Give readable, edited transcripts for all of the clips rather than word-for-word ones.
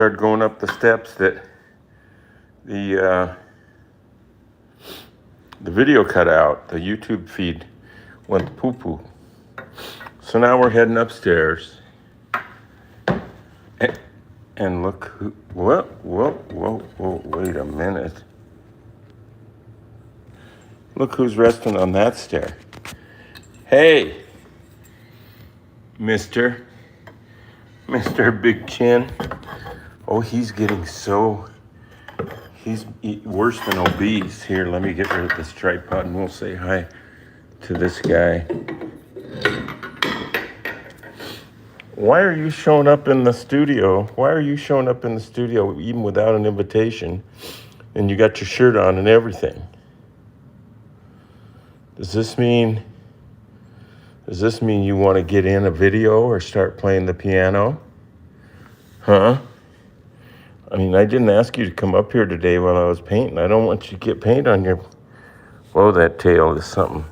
Started going up the steps that the video cut out. The YouTube feed went poo-poo. So now we're heading upstairs. And look who, whoa, wait a minute. Look who's resting on that stair. Hey, Mr. Big Chin. Oh, he's getting he's worse than obese. Here, let me get rid of this tripod and we'll say hi to this guy. Why are you showing up in the studio? Why are you showing up in the studio even without an invitation? And you got your shirt on and everything. Does this mean you want to get in a video or start playing the piano? Huh? I mean, I didn't ask you to come up here today while I was painting. I don't want you to get paint on your... Whoa, that tail is something.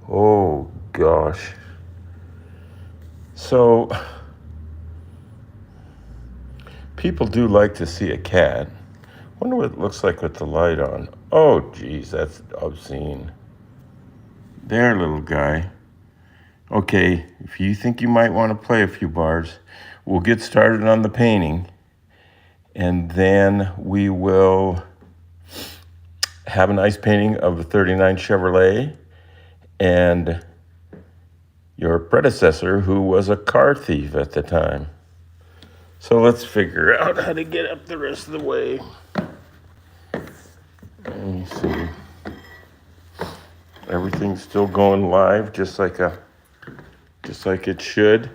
Oh, gosh. So, people do like to see a cat. Wonder what it looks like with the light on. Oh, geez, that's obscene. There, little guy. Okay, if you think you might want to play a few bars, we'll get started on the painting, and then we will have a nice painting of a 39 Chevrolet and your predecessor, who was a car thief at the time. So let's figure out how to get up the rest of the way. Let me see. Everything's still going live, just like it should.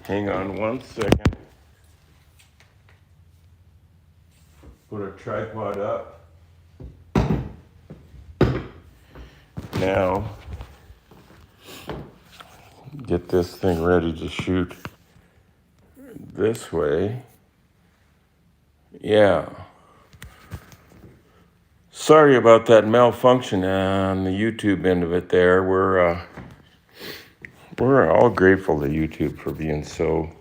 Hang on one second. Put a tripod up. Now, get this thing ready to shoot this way. Yeah. Sorry about that malfunction on the YouTube end of it there. We're all grateful to YouTube for being so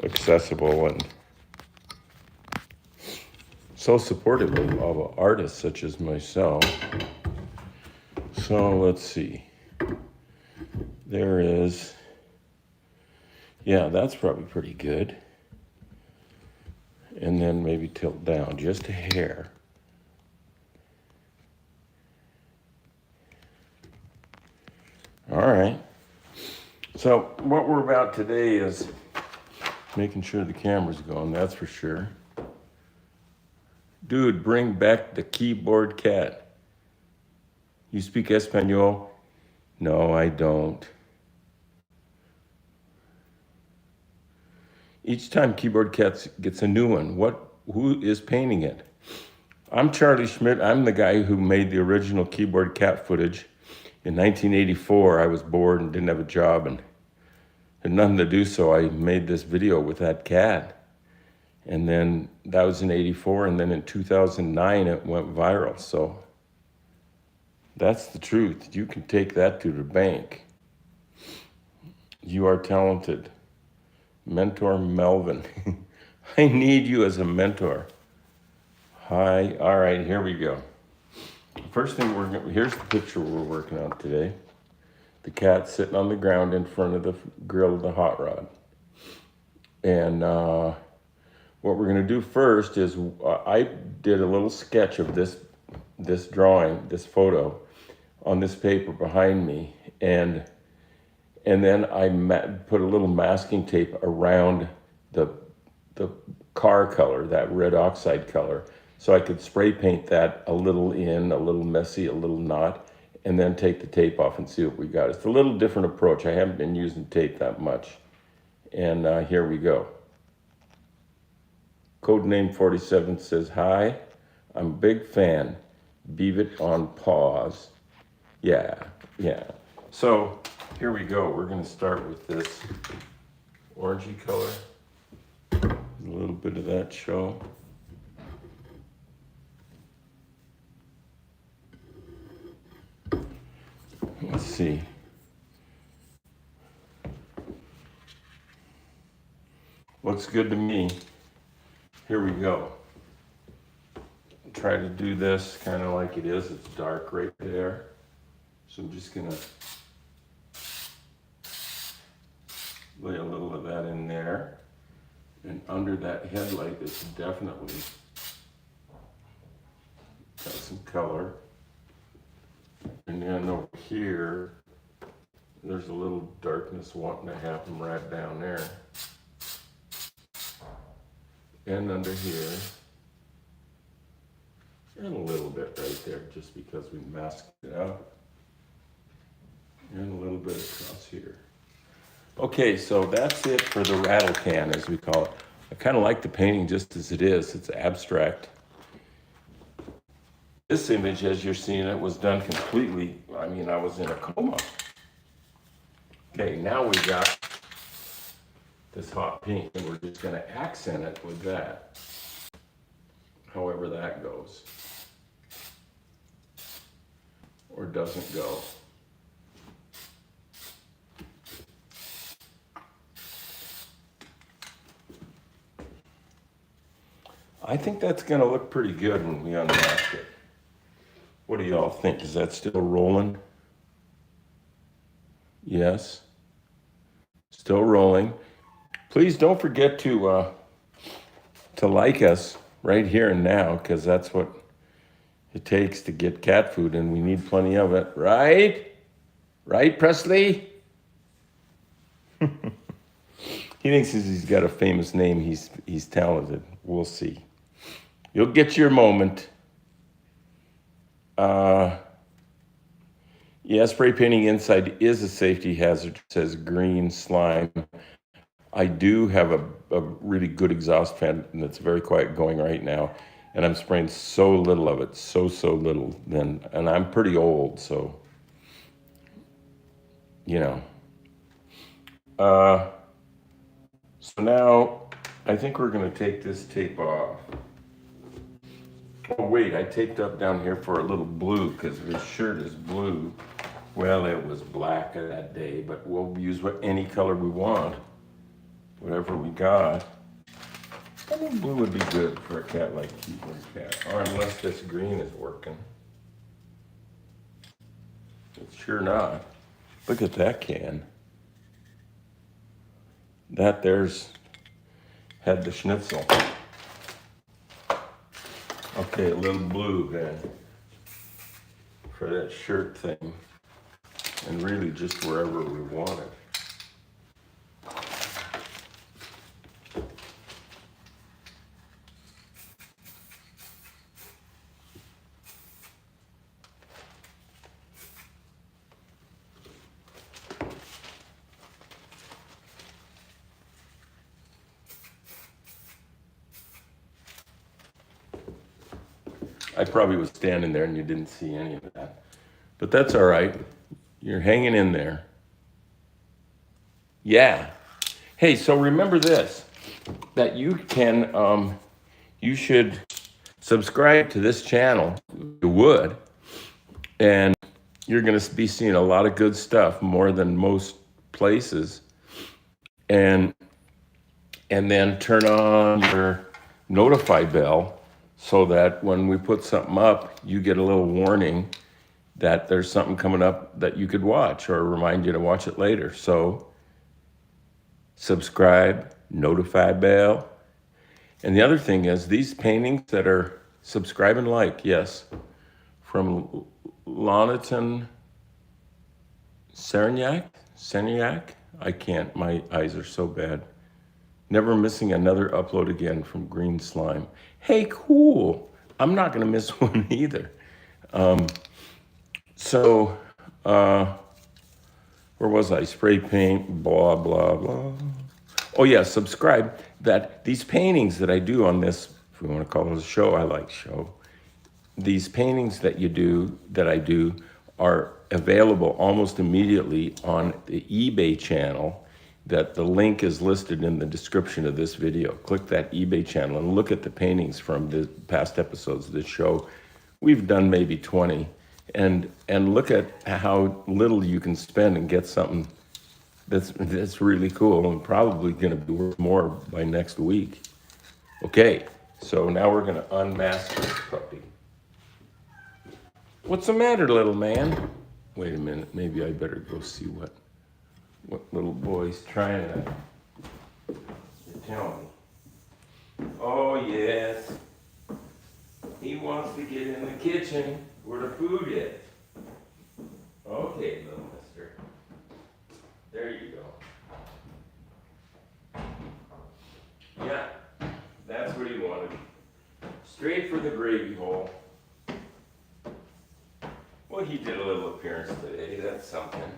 accessible and so supportive of artists such as myself. So let's see. There is, yeah, that's probably pretty good. And then maybe tilt down just a hair. All right. So what we're about today is making sure the camera's going, that's for sure. Dude, bring back the keyboard cat. You speak Espanol? No, I don't. Each time Keyboard Cat gets a new one, who is painting it? I'm Charlie Schmidt. I'm the guy who made the original Keyboard Cat footage. In 1984, I was bored and didn't have a job and had nothing to do, so I made this video with that cat. And then that was in 84, and then in 2009, it went viral. So that's the truth. You can take that to the bank. You are talented. Mentor Melvin. I need you as a mentor. Hi. All right, here we go. First thing here's the picture we're working on today. The cat sitting on the ground in front of the grill of the hot rod. And what we're going to do first is I did a little sketch of this drawing, this photo, on this paper behind me, and then I put a little masking tape around the car color, that red oxide color, so I could spray paint that a little messy, a little not, and then take the tape off and see what we got. It's a little different approach. I haven't been using tape that much. And here we go. Codename 47 says, hi, I'm a big fan. Beav it on pause. Yeah. So here we go. We're going to start with this orangey color. A little bit of that show. Let's see. What Looks good to me. Here we go. Try to do this kind of like it is. It's dark right there. So I'm just gonna lay a little of that in there. And under that headlight, it's definitely got some color. And then over here, there's a little darkness wanting to happen right down there. And under here. And a little bit right there, just because we masked it out. And a little bit across here. Okay, so that's it for the rattle can, as we call it. I kind of like the painting just as it is. It's abstract. This image, as you're seeing it, was done completely. I mean, I was in a coma. Okay, now we got this hot pink, and we're just going to accent it with that. However that goes. Or doesn't go. I think that's going to look pretty good when we unmask it. What do y'all think? Is that still rolling? Yes. Still rolling. Please don't forget to like us right here and now, because that's what it takes to get cat food, and we need plenty of it. Right? Right, Presley? He thinks he's got a famous name. He's talented. We'll see. You'll get your moment. Yeah, spray painting inside is a safety hazard, says Green Slime. I do have a really good exhaust fan that's very quiet going right now, and I'm spraying so little of it, so little. And I'm pretty old, so, you know. So now I think we're gonna take this tape off. Oh wait, I taped up down here for a little blue because his shirt is blue. Well, it was black that day, but we'll use any color we want, whatever we got. I think blue would be good for a cat like Keyboard Cat, or unless this green is working. It's sure not. Look at that can. That there's had the schnitzel. Okay, a little blue then for that shirt thing, and really just wherever we want it. I probably was standing there and you didn't see any of that. But that's all right. You're hanging in there. Yeah. Hey, so remember this, that you can, you should subscribe to this channel. You would. And you're going to be seeing a lot of good stuff, more than most places. And then turn on your notify bell, so that when we put something up, you get a little warning that there's something coming up that you could watch, or remind you to watch it later. So subscribe, notify bell. And the other thing is, these paintings that are subscribe and like, yes, from Loniton Cerniak? I can't, my eyes are so bad. Never missing another upload again, from Green Slime. Hey, cool. I'm not going to miss one either. Where was I? Spray paint, blah, blah, blah. Oh, yeah, subscribe. That these paintings that I do on this, if we want to call it a show, I like show. These paintings that I do are available almost immediately on the eBay channel. That the link is listed in the description of this video. Click that eBay channel and look at the paintings from the past episodes of this show. We've done maybe 20, and look at how little you can spend and get something That's really cool and probably going to be worth more by next week. Okay, so now we're going to unmask this puppy. What's the matter, little man? Wait a minute, maybe I better go see what little boy's trying to tell me. Oh yes, he wants to get in the kitchen where the food is. Okay, little mister. There you go. Yeah, that's what he wanted. Straight for the gravy hole. Well, he did a little appearance today. That's something.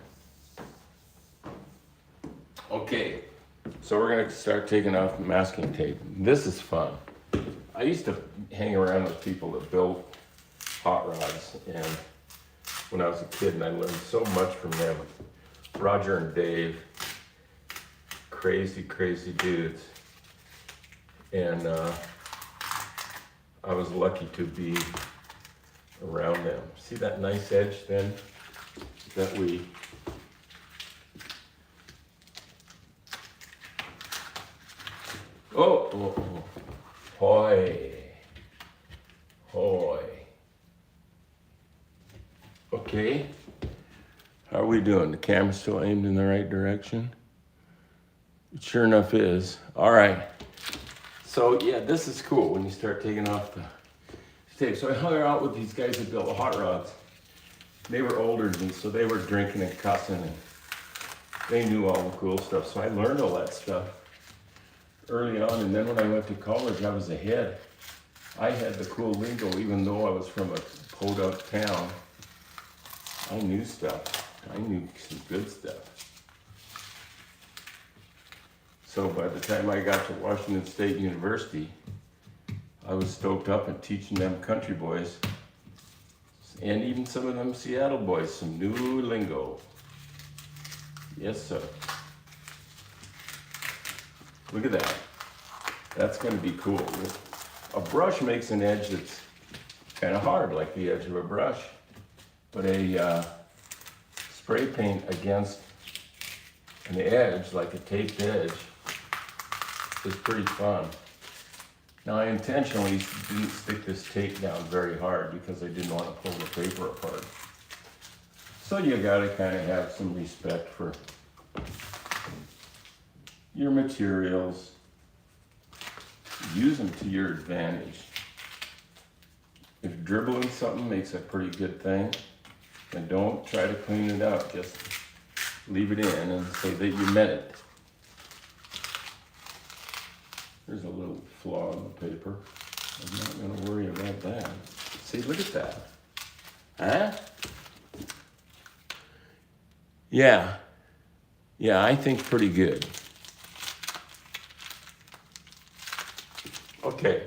Okay, so we're going to start taking off masking tape. This is fun. I used to hang around with people that built hot rods, and when I was a kid, and I learned so much from them. Roger and Dave, crazy, crazy dudes. And I was lucky to be around them. See that nice edge then that we oh, hoy, hoy. Okay, how are we doing? The camera's still aimed in the right direction? It sure enough is. All right. So yeah, this is cool when you start taking off the tape. So I hung out with these guys that built hot rods. They were older than me, so they were drinking and cussing, and they knew all the cool stuff. So I learned all that stuff early on, and then when I went to college, I was ahead. I had the cool lingo, even though I was from a podunk town. I knew stuff. I knew some good stuff. So by the time I got to Washington State University, I was stoked up and teaching them country boys, and even some of them Seattle boys, some new lingo. Yes, sir. Look at that. That's going to be cool. A brush makes an edge that's kind of hard, like the edge of a brush. But a spray paint against an edge, like a taped edge, is pretty fun. Now I intentionally didn't stick this tape down very hard because I didn't want to pull the paper apart. So you gotta kind of have some respect for your materials. Use them to your advantage. If dribbling something makes a pretty good thing, then don't try to clean it up. Just leave it in and say that you meant it. There's a little flaw in the paper. I'm not going to worry about that. See, look at that. Huh? Yeah. Yeah, I think pretty good. Okay.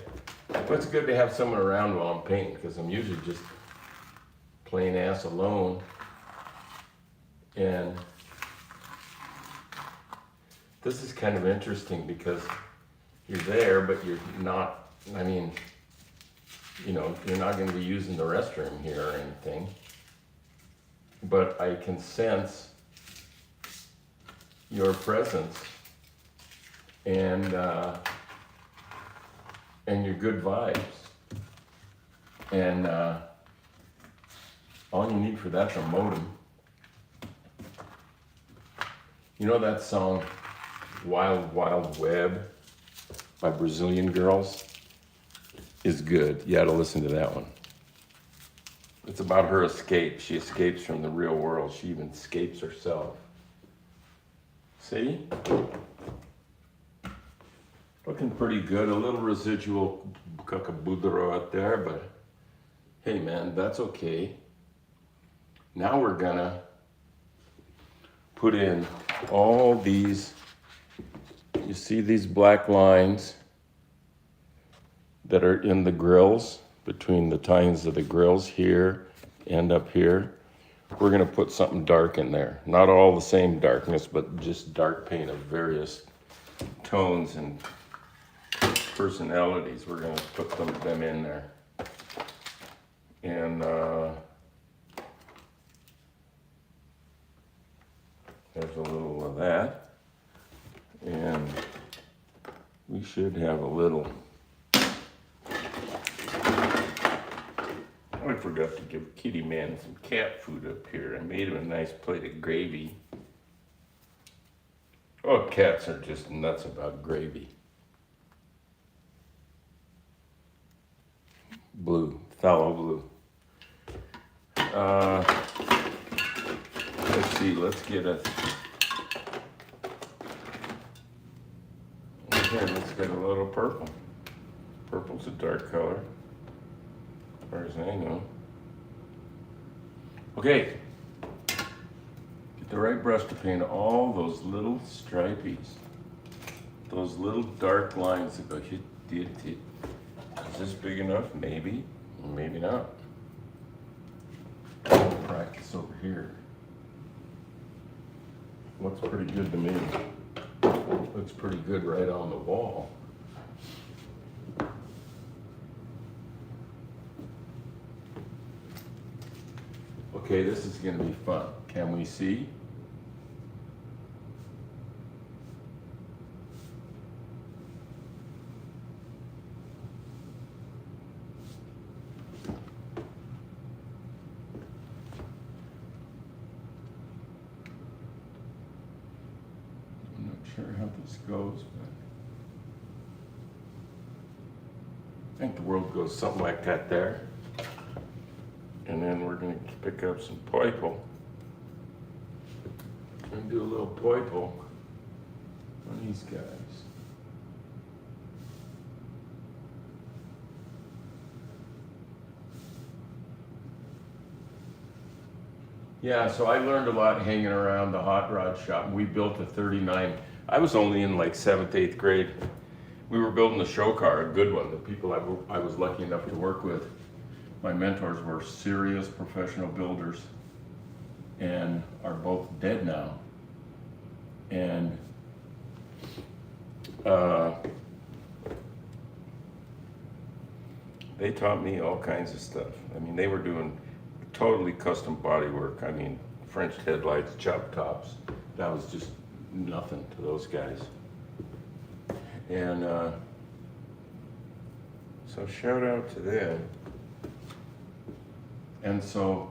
Well, it's good to have someone around while I'm painting, because I'm usually just plain ass alone. And this is kind of interesting because you're there, but you're not, I mean, you know, you're not going to be using the restroom here or anything. But I can sense your presence and your good vibes. And all you need for that's a modem. You know that song, Wild Wild Web, by Brazilian Girls, is good. You ought to listen to that one. It's about her escape. She escapes from the real world. She even escapes herself. See? Looking pretty good. A little residual cucabudero out there, but hey man, that's okay. Now we're gonna put in all these, you see these black lines that are in the grills, between the tines of the grills here and up here. We're gonna put something dark in there. Not all the same darkness, but just dark paint of various tones and personalities. We're gonna put them in there. And there's a little of that. And we should have a little. I forgot to give Kitty Man some cat food up here. I made him a nice plate of gravy. Oh, cats are just nuts about gravy. Blue, phthalo blue. Let's see, let's get a. Okay, let's get a little purple. Purple's a dark color, as far as I know. Okay, get the right brush to paint all those little stripies, those little dark lines that go hit, hit, hit. Is this big enough? Maybe, maybe not. Practice over here. Looks pretty good to me. Looks pretty good right on the wall. Okay, this is going to be fun. Can we see? I'm not sure how this goes, but I think the world goes something like that there. And then we're going to pick up some purple and do a little purple on these guys. Yeah, so I learned a lot hanging around the hot rod shop. We built a 39. I was only in like 7th, 8th grade. We were building a show car, a good one. The people I was lucky enough to work with, my mentors were serious professional builders and are both dead now. And they taught me all kinds of stuff. I mean, they were doing totally custom body work. I mean, French headlights, chop tops. That was just nothing to those guys. And so shout out to them. And so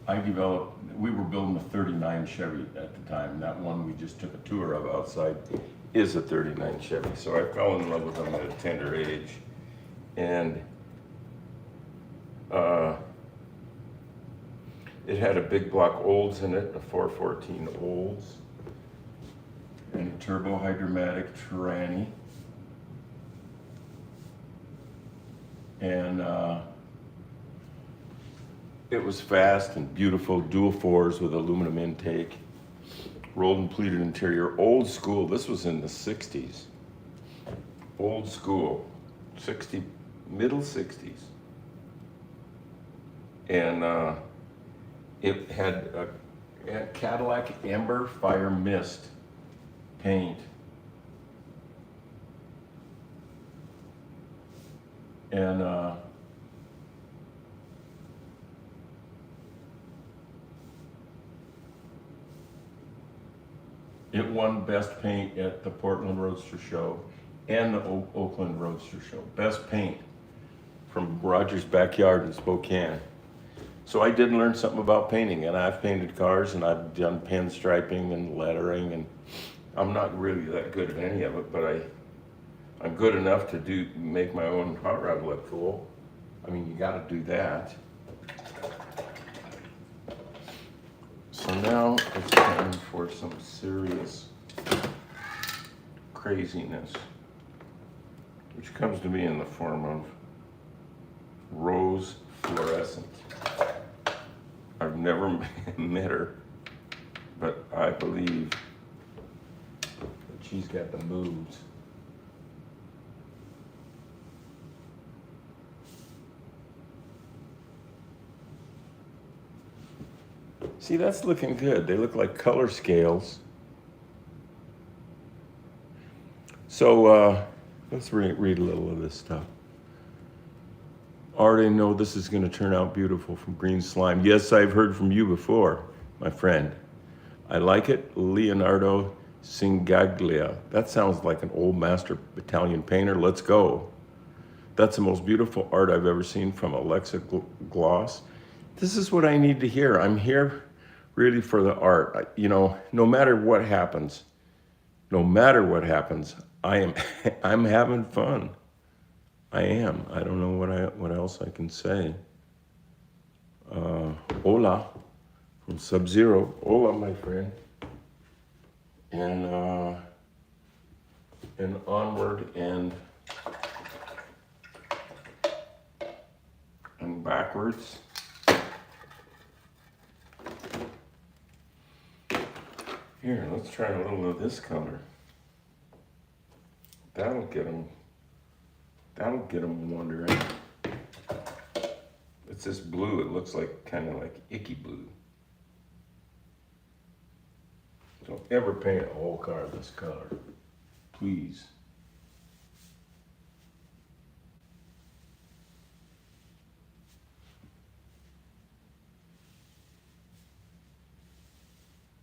we were building a 39 Chevy at the time. That one we just took a tour of outside is a 39 Chevy. So I fell in love with them at a tender age. And it had a big block Olds in it, a 414 Olds, and a turbo hydromatic Tranny. And it was fast and beautiful, dual fours with aluminum intake, rolled and pleated interior, old school. This was in the 60s. Old school, middle 60s. And it had a Cadillac Ember Fire Mist paint. And it won Best Paint at the Portland Roadster Show and the Oakland Roadster Show. Best paint from Roger's backyard in Spokane. So I did learn something about painting, and I've painted cars, and I've done pinstriping and lettering, and I'm not really that good at any of it, but I'm good enough to make my own hot rod look cool. I mean, you got to do that. So now it's time for some serious craziness, which comes to me in the form of rose fluorescent. I've never met her, but I believe that she's got the moves. See, that's looking good. They look like color scales. So let's read a little of this stuff. Already know this is going to turn out beautiful from Green Slime. Yes, I've heard from you before, my friend. I like it. Leonardo Singaglia. That sounds like an old master Italian painter. Let's go. That's the most beautiful art I've ever seen from Alexa Gloss. This is what I need to hear. I'm here really for the art. You know, no matter what happens, no matter what happens, I am I'm having fun. I am. I don't know what else I can say. Hola from Sub-Zero. Hola, my friend. And onward and backwards. Here, let's try a little of this color. That'll get them wondering. It's this blue. It looks like kind of like icky blue. Don't ever paint a whole car this color, please.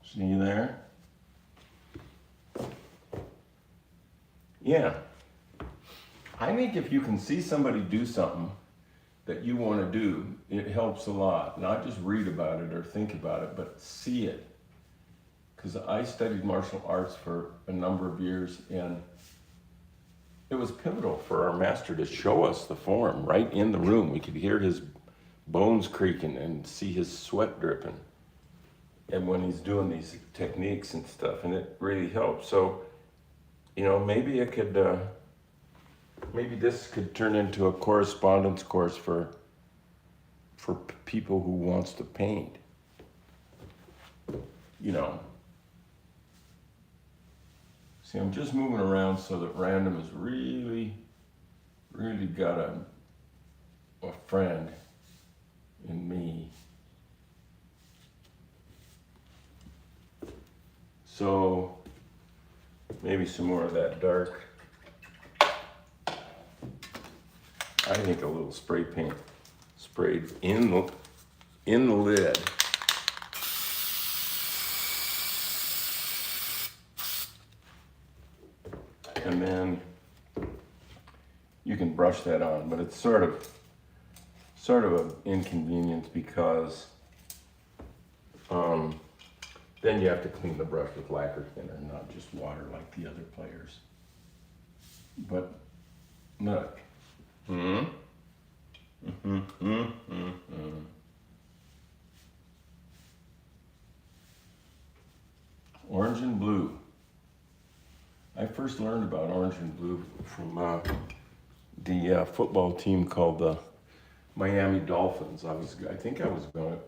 See there? Yeah. I think if you can see somebody do something that you want to do, it helps a lot. Not just read about it or think about it, but see it. Because I studied martial arts for a number of years, and it was pivotal for our master to show us the form right in the room. We could hear his bones creaking and see his sweat dripping. And when he's doing these techniques and stuff, and it really helps. So, you know, maybe it could, maybe this could turn into a correspondence course for people who wants to paint. You know. See, I'm just moving around so that random is really got a friend in me. So maybe some more of that dark. I think a little spray paint sprayed in the lid. And then you can brush that on, but it's sort of an inconvenience because then you have to clean the brush with lacquer thinner, not just water like the other players. But look. Orange and blue. I first learned about orange and blue from the football team called the Miami Dolphins. I think I was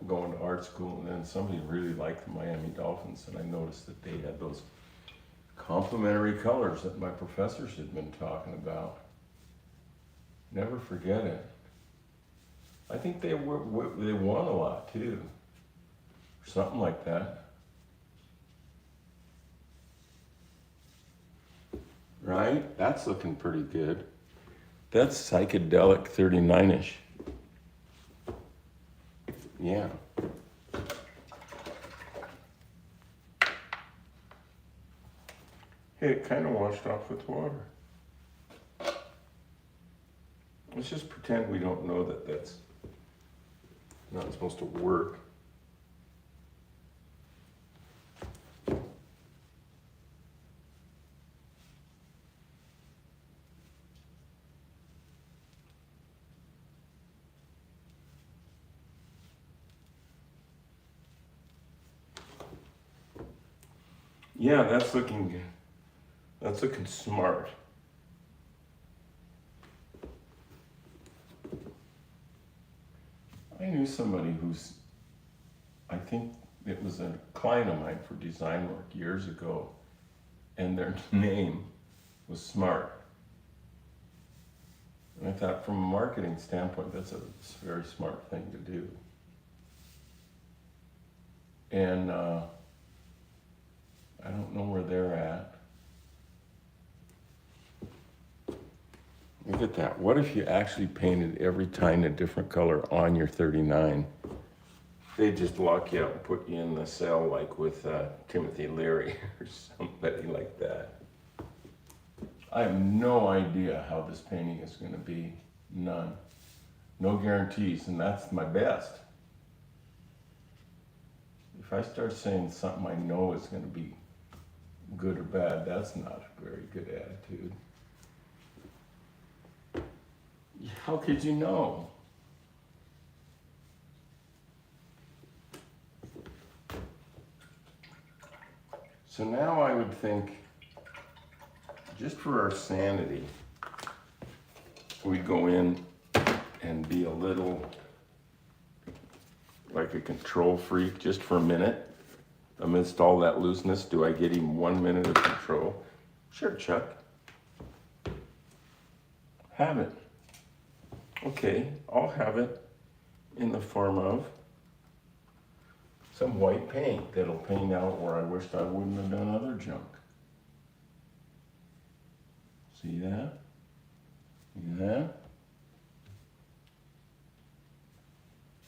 going to art school, and then somebody really liked the Miami Dolphins, and I noticed that they had those complementary colors that my professors had been talking about. Never forget it. I think they won a lot too, or something like that. Right? That's looking pretty good. That's psychedelic 39-ish. Yeah. Hey, it kind of washed off with water. Let's just pretend we don't know that that's not supposed to work. Yeah, that's looking smart. I knew somebody I think it was a client of mine for design work years ago, and their name was Smart. And I thought, from a marketing standpoint, that's a very smart thing to do. And I don't know where they're at. Look at that. What if you actually painted every tine a different color on your 39? they just lock you up and put you in the cell like with Timothy Leary or somebody like that. I have no idea how this painting is going to be. None. No guarantees, and that's my best. If I start saying something I know is going to be good or bad, that's not a very good attitude. How could you know? So now I would think, just for our sanity, we go in and be a little like a control freak just for a minute. Amidst all that looseness, do I get him 1 minute of control? Sure, Chuck. Have it. Okay, I'll have it in the form of some white paint that'll paint out where I wished I wouldn't have done other junk. See that? See that?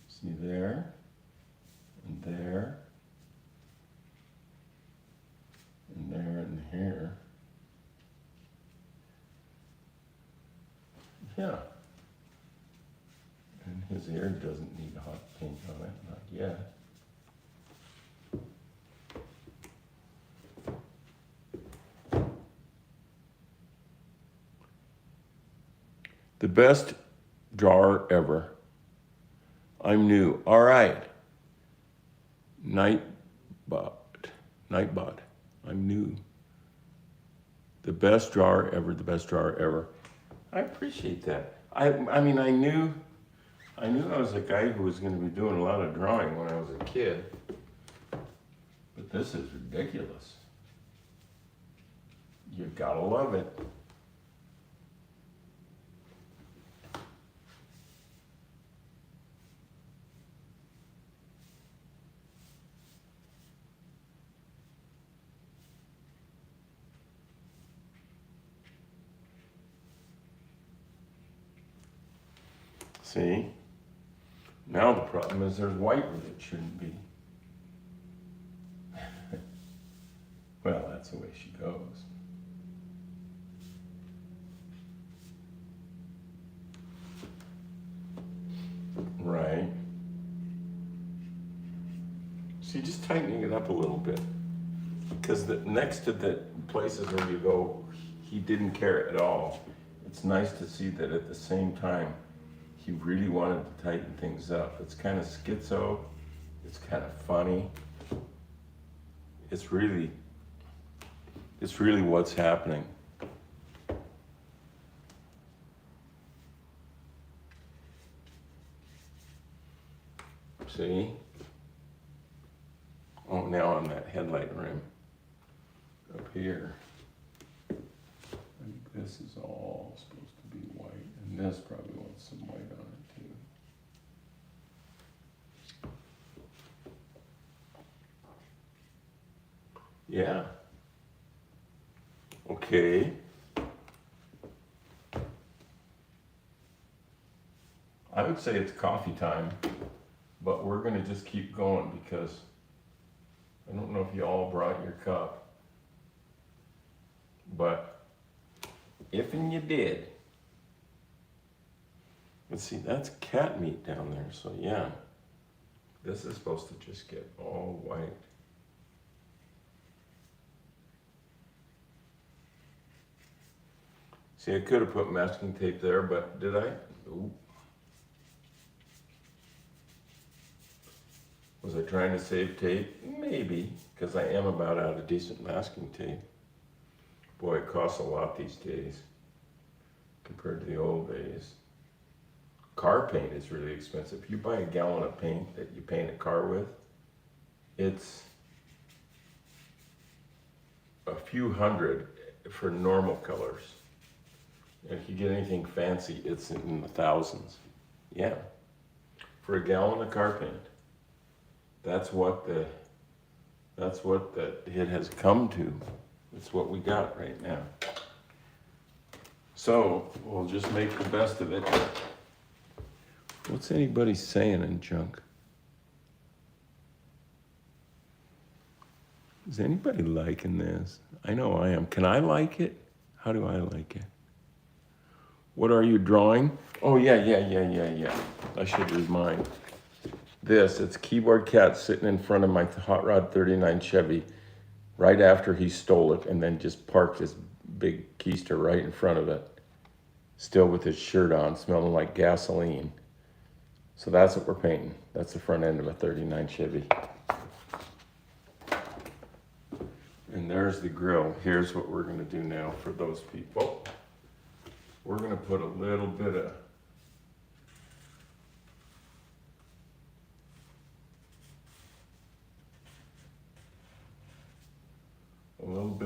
See there, and there, and there, and here. Yeah. And his ear doesn't need hot paint on it, not yet. The best drawer ever. I'm new. All right. Nightbot. I'm new. The best drawer ever, the best drawer ever. I appreciate that. I mean, I knew I was a guy who was going to be doing a lot of drawing when I was a kid. But this is ridiculous. You gotta love it. See? Now the problem is there's white where it shouldn't be. Well, that's the way she goes. Right. See, just tightening it up a little bit. Because next to the places where you go, he didn't care at all. It's nice to see that at the same time, he really wanted to tighten things up. It's kind of schizo. It's kind of funny. It's really what's happening. See? Oh, now on that headlight rim up here. I think this is all supposed to be white, and this probably wants some white on it too. Yeah. Okay. I would say it's coffee time, but we're gonna just keep going because I don't know if you all brought your cup, but if and you did, let's see, that's cat meat down there, so yeah, this is supposed to just get all white. See, I could have put masking tape there, but did I? Ooh. Was I trying to save tape? Maybe, because I am about out of decent masking tape. Boy, it costs a lot these days compared to the old days. Car paint is really expensive. You buy a gallon of paint that you paint a car with, it's a few hundred for normal colors. If you get anything fancy, it's in the thousands. Yeah, for a gallon of car paint. That's what it has come to. That's what we got right now. So we'll just make the best of it. What's anybody saying in junk? Is anybody liking this? I know I am. Can I like it? How do I like it? What are you drawing? Oh, yeah. I should remind. It's Keyboard Cat sitting in front of my Hot Rod 39 Chevy right after he stole it and then just parked his big keister right in front of it, still with his shirt on, smelling like gasoline. So that's what we're painting. That's the front end of a 39 Chevy. And there's the grill. Here's what we're gonna do now for those people. We're gonna put a little bit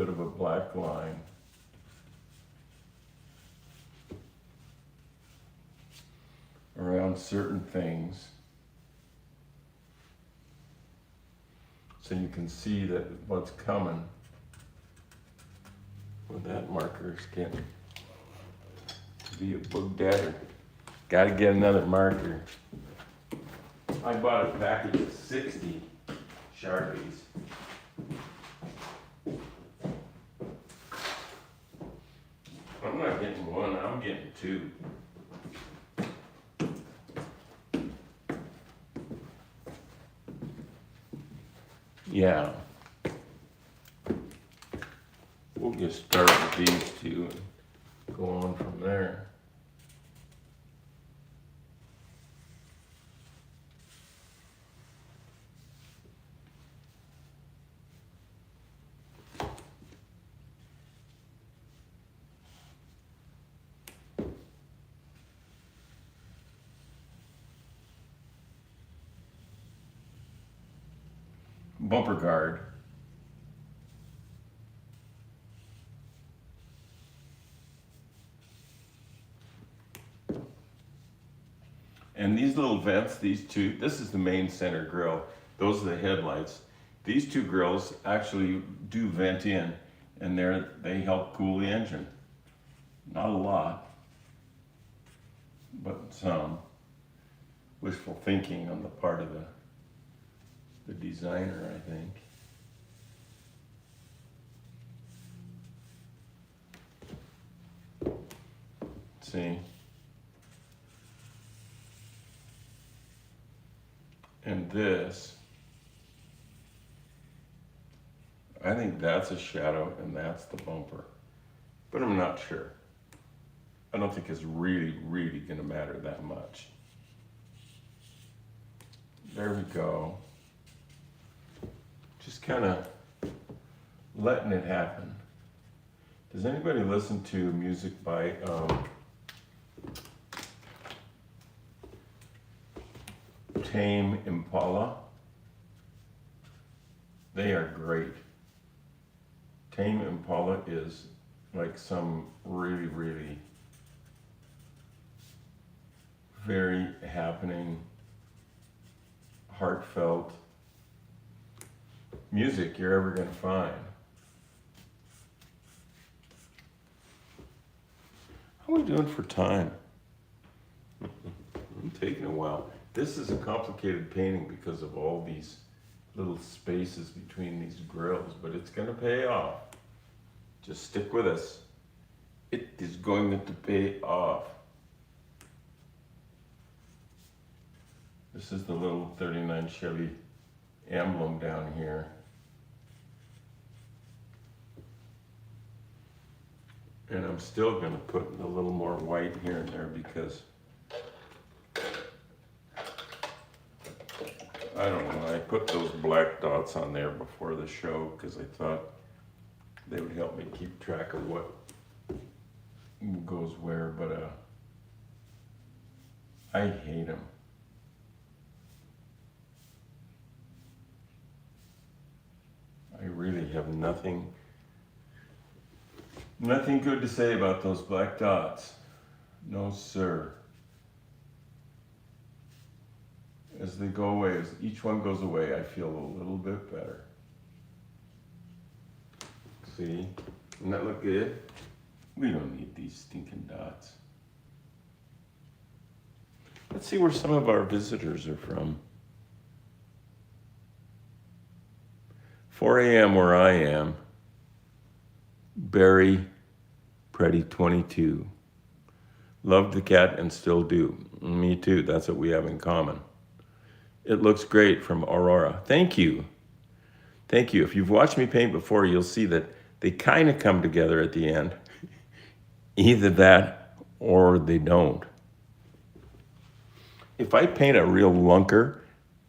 of a black line around certain things so you can see that what's coming. Well, that marker is getting to be a bug dadder. Gotta get another marker. I bought a package of 60 Sharpies. I'm not getting one, I'm getting two. Yeah. We'll just start with these two and go on from there. Bumper guard. And these little vents, these two, this is the main center grill. Those are the headlights. These two grills actually do vent in, and they help cool the engine. Not a lot, but some. Wishful thinking on the part of the designer, I think. See? And this, I think that's a shadow and that's the bumper, but I'm not sure. I don't think it's really gonna matter that much. There we go. Just kind of letting it happen. Does anybody listen to music by Tame Impala? They are great. Tame Impala is like some really very happening, heartfelt music you're ever gonna find. How are we doing for time? I'm taking a while. This is a complicated painting because of all these little spaces between these grills, but it's gonna pay off. Just stick with us. It is going to pay off. This is the little 39 Chevy emblem down here. And I'm still gonna put a little more white here and there because I don't know, I put those black dots on there before the show because I thought they would help me keep track of what goes where, but I hate them. I really have nothing good to say about those black dots. No, sir. As they go away, as each one goes away, I feel a little bit better. See? Doesn't that look good? We don't need these stinking dots. Let's see where some of our visitors are from. 4 a.m. where I am. Barry Preddy 22. Loved the cat and still do. Me too. That's what we have in common. It looks great from Aurora. Thank you. Thank you. If you've watched me paint before, you'll see that they kind of come together at the end. Either that or they don't. If I paint a real lunker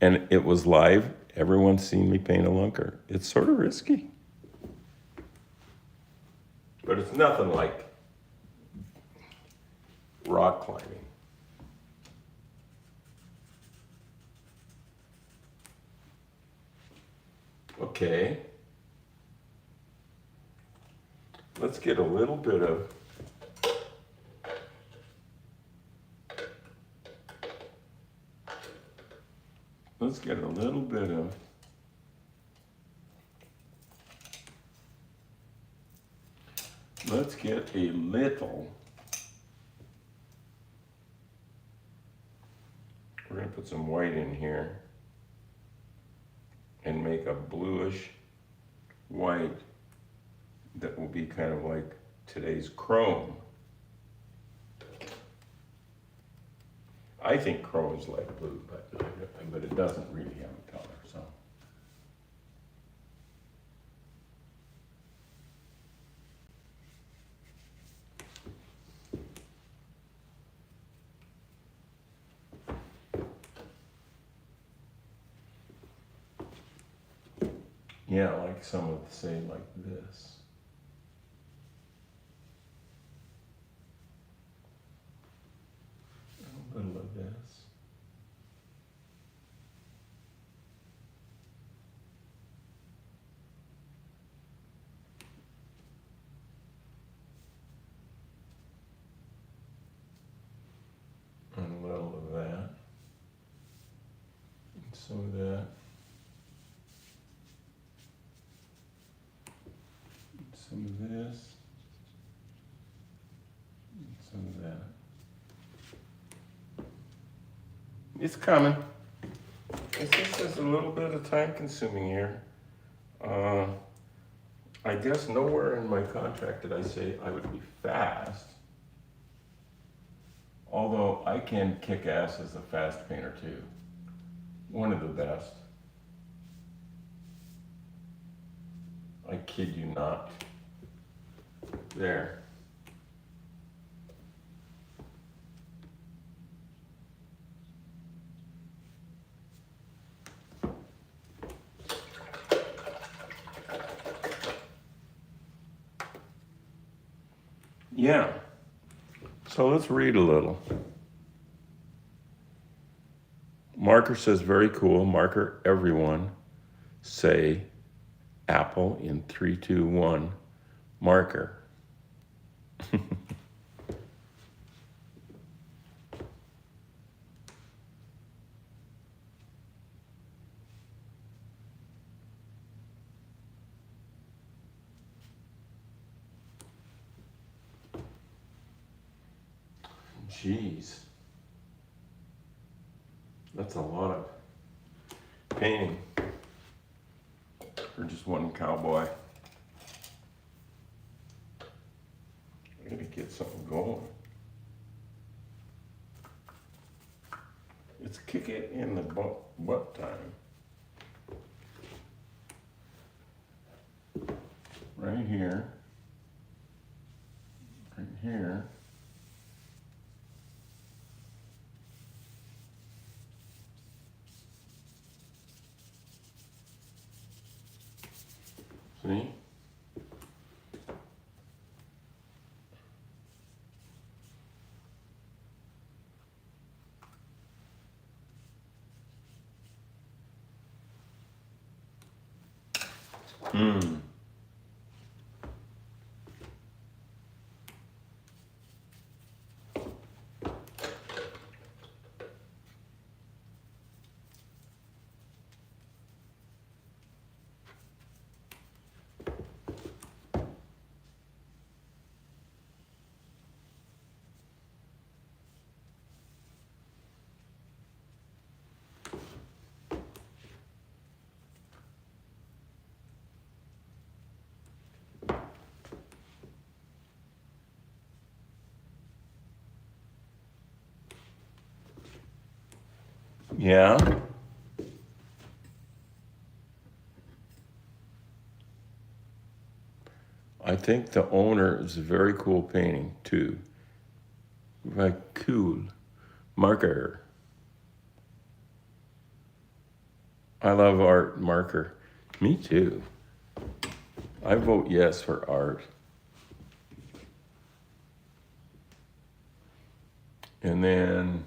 and it was live, everyone's seen me paint a lunker. It's sort of risky. But it's nothing like rock climbing. Okay. Let's get a little bit of let's get a little bit of we're going to put some white in here and make a bluish white that will be kind of like today's chrome. I think chrome is like blue, but it doesn't really have a color, so. Yeah, like some would say like this. A little of this. And a little of that. And some of that. And some of this. And some of that. It's coming. It's just a little bit of time consuming here. I guess nowhere in my contract did I say I would be fast. Although I can kick ass as a fast painter too. One of the best. I kid you not. There. Yeah. So let's read a little. Marker says, very cool. Marker, everyone say Apple in 3, 2, 1. Marker. Jeez. That's a lot of painting for just one cowboy. I gotta get something going. Let's kick it in the butt time. Right here. Right here. See? Hmm. Yeah. I think the owner is a very cool painting too. Very cool. Marker. I love art marker. Me too. I vote yes for art. And then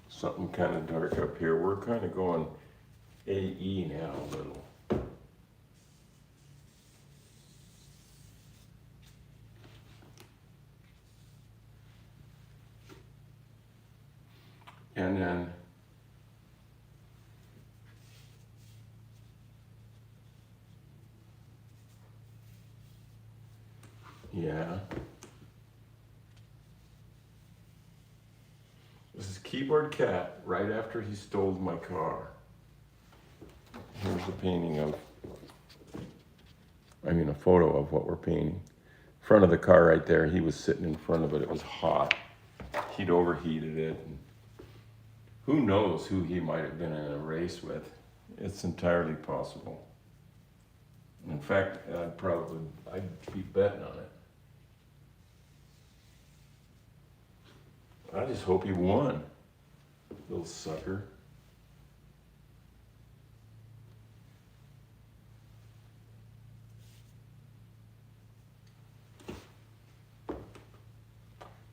something kind of dark up here. We're kind of going AE now a little. And then yeah. This is Keyboard Cat right after he stole my car. Here's a painting of, a photo of what we're painting. Front of the car right there, he was sitting in front of it. It was hot. He'd overheated it. And who knows who he might have been in a race with. It's entirely possible. In fact, I'd be betting on it. I just hope he won, little sucker.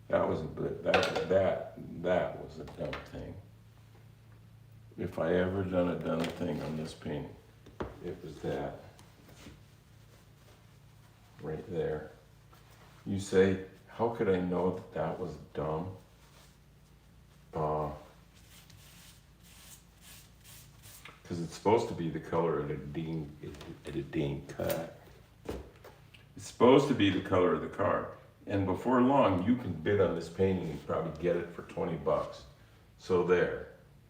That was a bit, that was a dumb thing. If I ever done a dumb thing on this painting, it was that. Right there. You say, how could I know that was dumb? Because it's supposed to be the color of the Dean cut. It's supposed to be the color of the car. And before long, you can bid on this painting and probably get it for $20. So there,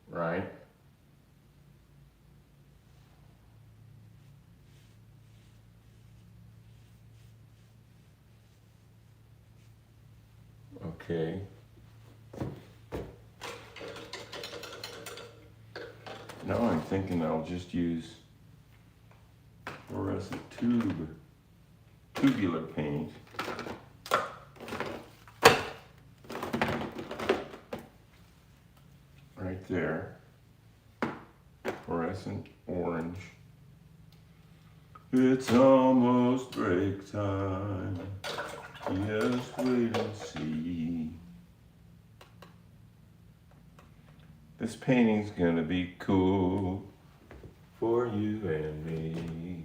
right? Okay. Now I'm thinking I'll just use fluorescent tubular paint. Right there. Fluorescent orange. It's almost break time. Just wait and see. This painting's gonna be cool for you and me.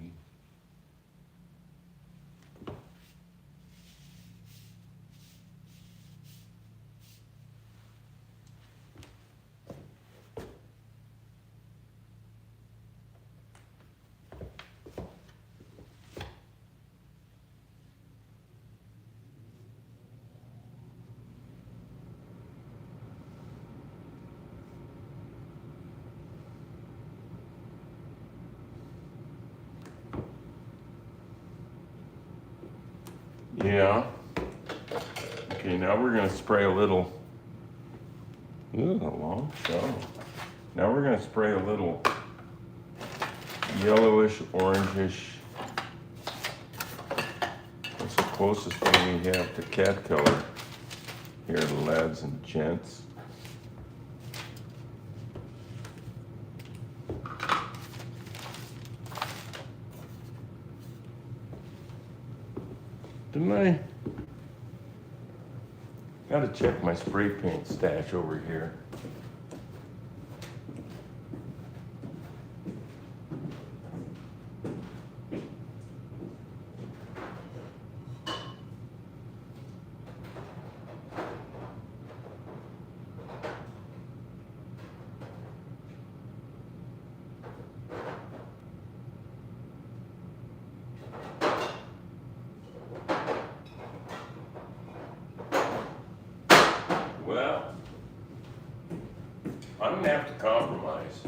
Yeah. Okay, now we're gonna spray a little. Ooh, a long show. Now we're gonna spray a little yellowish, orangish. That's the closest thing we have to cat color. Here, lads and gents. Didn't I? Gotta check my spray paint stash over here. Well, I'm gonna have to compromise.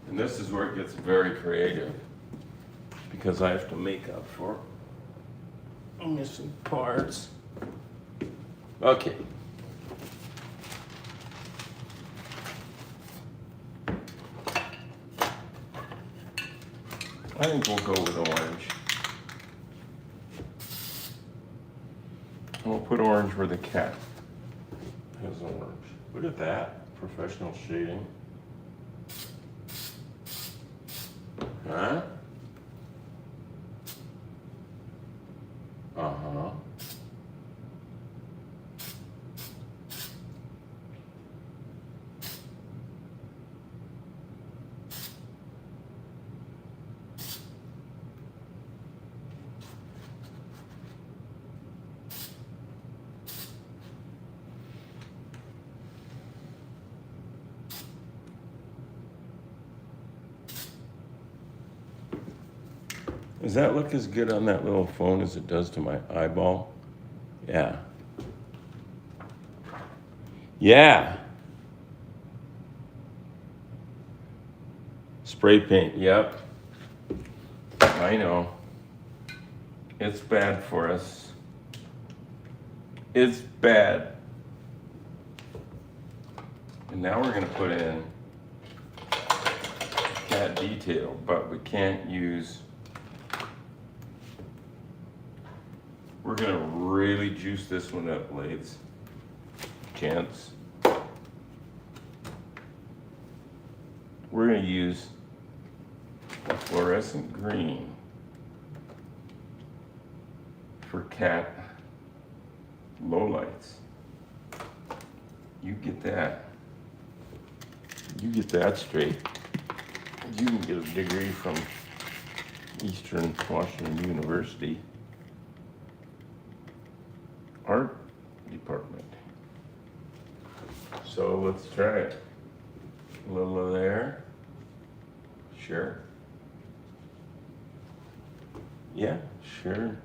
And this is where it gets very creative. Because I have to make up for missing parts. Okay. I think we'll go with orange. We'll put orange where the cat has orange. Look at that, professional shading. Huh? Uh-huh. Does that look as good on that little phone as it does to my eyeball? Yeah. Yeah. Spray paint, yep. I know. It's bad for us. It's bad. And now we're gonna put in cat detail, but we can't use, we're gonna really juice this one up, ladies, gents. We're gonna use a fluorescent green for cat lowlights. You get that. You get that straight. You can get a degree from Eastern Washington University art department. So let's try it. A little of there. Sure. Yeah, sure.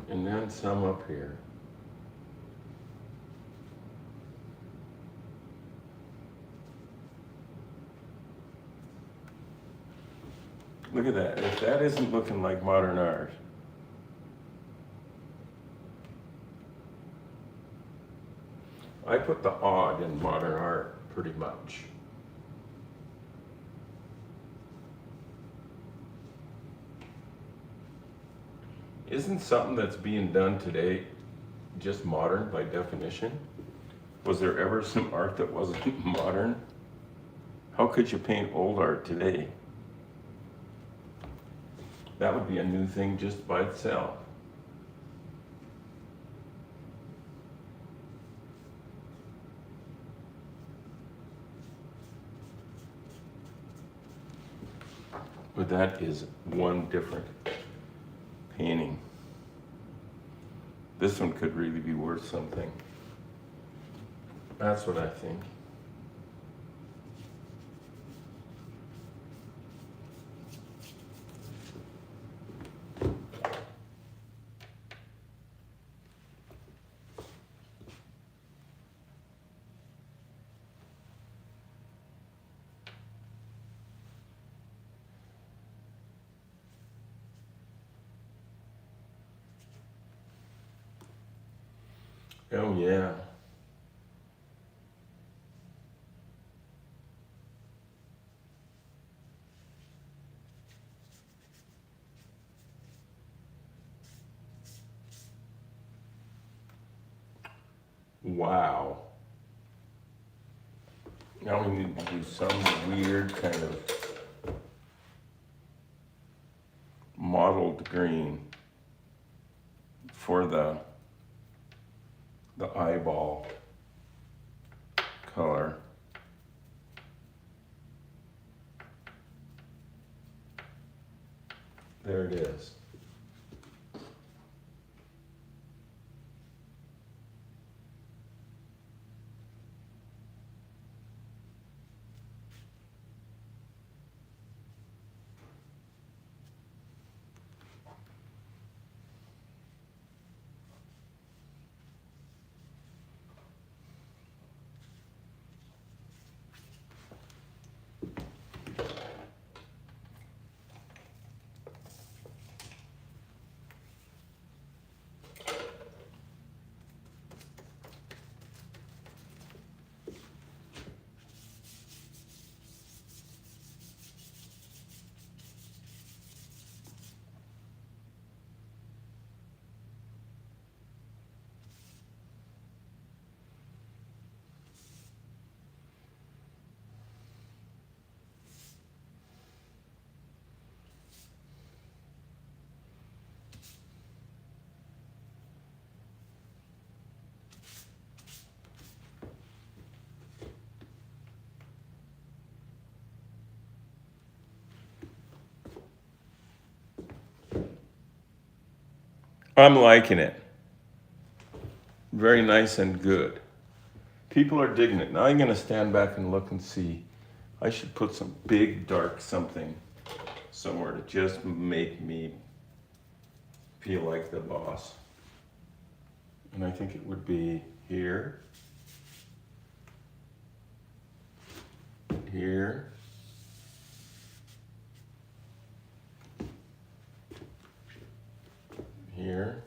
And then some up here. Look at that. If that isn't looking like modern art. I put the odd in modern art pretty much. Isn't something that's being done today just modern by definition? Was there ever some art that wasn't modern? How could you paint old art today? That would be a new thing just by itself. But that is one different painting. This one could really be worth something. That's what I think. Oh yeah. Wow. Now we need to do some weird kind of mottled green for the eyeball color. There it is. I'm liking it. Very nice and good. People are digging it. Now I'm going to stand back and look and see. I should put some big dark something somewhere to just make me feel like the boss. And I think it would be here, here, here,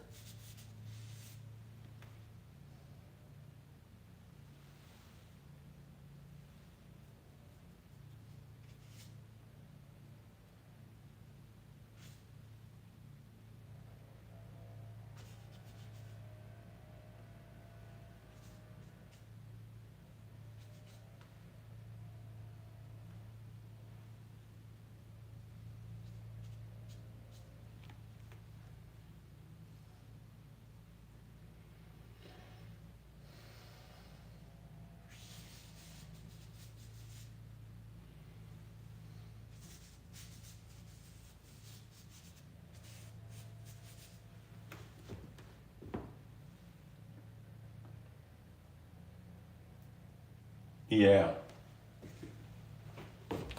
yeah.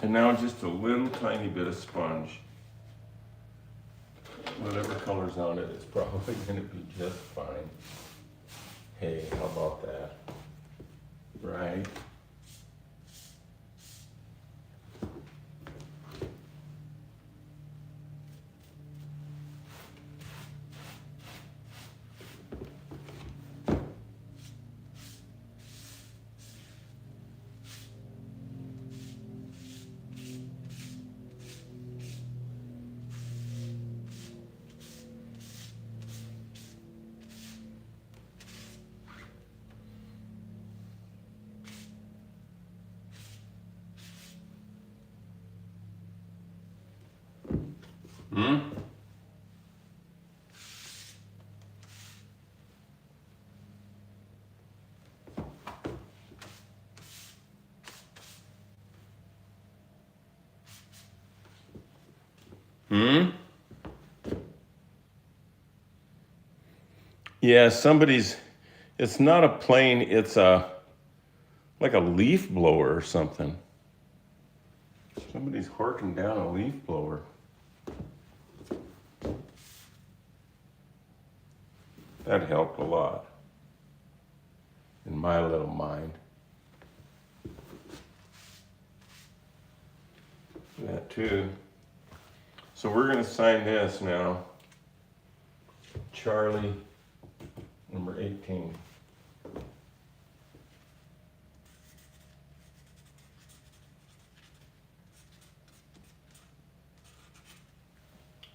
And now just a little tiny bit of sponge. Whatever color's on it is probably going to be just fine. Hey, how about that? Right? Hmm? Hmm? Yeah, it's not a plane, it's like a leaf blower or something. Somebody's horking down a leaf blower. That helped a lot in my little mind. That too. So we're going to sign this now. Charlie, number 18.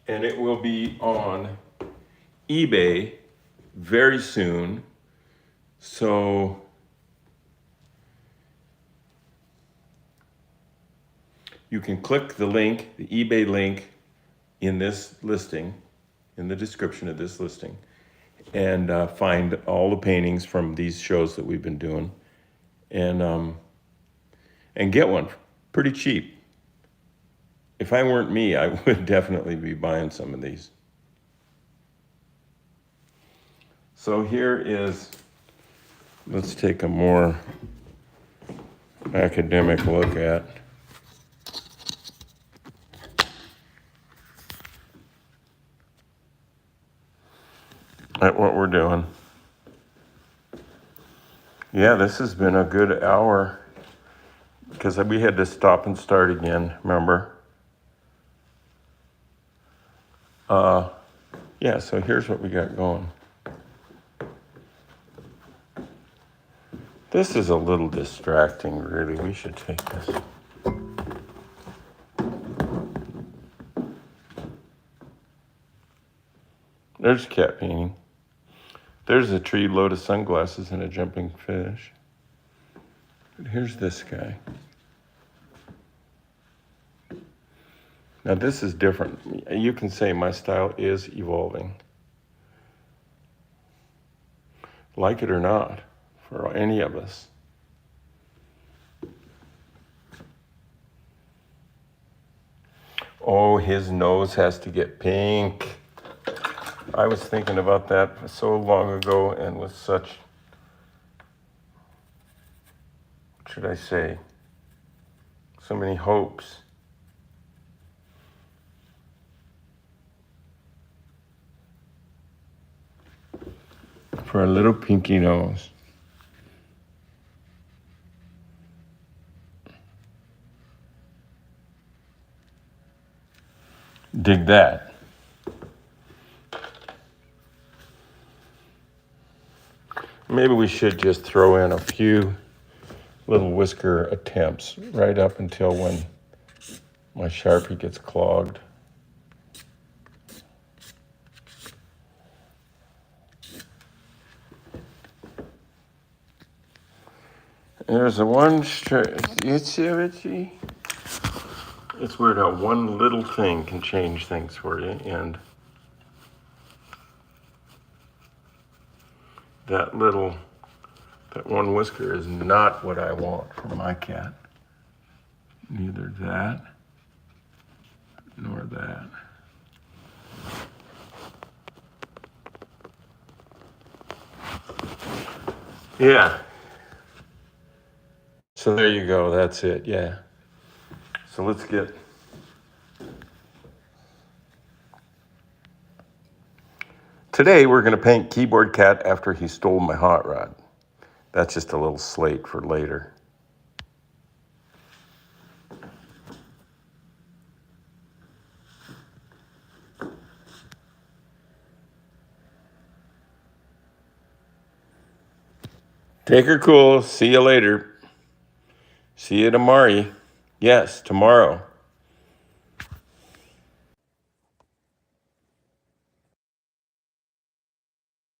And it will be on eBay very soon. So you can click the link, the eBay link in this listing, in the description of this listing, and find all the paintings from these shows that we've been doing, and get one pretty cheap. If I weren't me, I would definitely be buying some of these. So here is, let's take a more academic look at what we're doing. Yeah, this has been a good hour because we had to stop and start again, remember? Yeah, so here's what we got going. This is a little distracting, really. We should take this. There's a cat painting. There's a tree, load of sunglasses, and a jumping fish. But here's this guy. Now this is different. You can say my style is evolving. Like it or not, for any of us. Oh, his nose has to get pink. I was thinking about that so long ago and with such, what should I say, so many hopes. For a little pinky nose. Dig that. Maybe we should just throw in a few little whisker attempts right up until when my Sharpie gets clogged. There's a one it's weird how one little thing can change things for you, and that one whisker is not what I want for my cat. Neither that nor that. Yeah. So there you go. That's it. Yeah. So let's get. Today we're going to paint Keyboard Cat after he stole my hot rod. That's just a little slate for later. Take her cool. See you later. See you tomorrow. Yes, tomorrow.